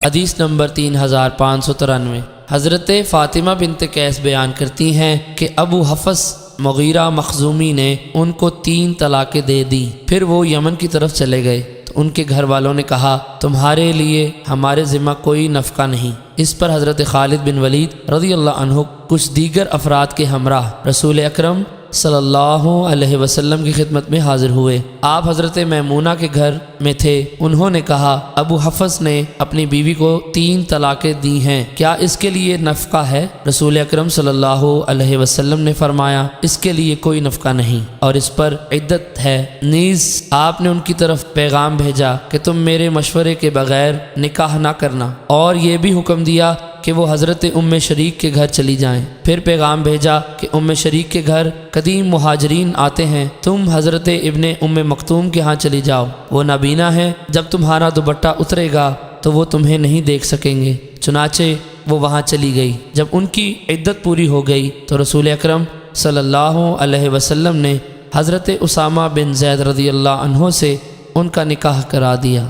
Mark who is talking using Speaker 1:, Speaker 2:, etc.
Speaker 1: حدیث نمبر 3593۔ حضرت فاطمہ بنت قیس بیان کرتی ہیں کہ ابو حفص مغیرہ مخزومی نے ان کو 3 طلاقیں دے دی، پھر وہ یمن کی طرف چلے گئے تو ان کے گھر والوں نے کہا تمہارے لیے ہمارے ذمہ کوئی نفقہ نہیں۔ اس پر حضرت خالد بن ولید رضی اللہ عنہ کچھ دیگر افراد کے ہمراہ رسول اکرم صلی اللہ علیہ وسلم کی خدمت میں حاضر ہوئے۔ آپ حضرت میمونہ کے گھر میں تھے۔ انہوں نے کہا ابو حفص نے اپنی بیوی کو 3 طلاقیں دی ہیں، کیا اس کے لیے نفقہ ہے؟ رسول اکرم صلی اللہ علیہ وسلم نے فرمایا اس کے لیے کوئی نفقہ نہیں اور اس پر عدت ہے۔ نیز آپ نے ان کی طرف پیغام بھیجا کہ تم میرے مشورے کے بغیر نکاح نہ کرنا، اور یہ بھی حکم دیا کہ وہ حضرت ام شریک کے گھر چلی جائیں۔ پھر پیغام بھیجا کہ ام شریک کے گھر قدیم مہاجرین آتے ہیں، تم حضرت ابن ام مکتوم کے ہاں چلی جاؤ، وہ نابینا ہے، جب تمہارا دوپٹہ اترے گا تو وہ تمہیں نہیں دیکھ سکیں گے۔ چنانچہ وہ وہاں چلی گئی۔ جب ان کی عدت پوری ہو گئی تو رسول اکرم صلی اللہ علیہ وسلم نے حضرت اسامہ بن زید رضی اللہ عنہ سے ان کا نکاح کرا دیا۔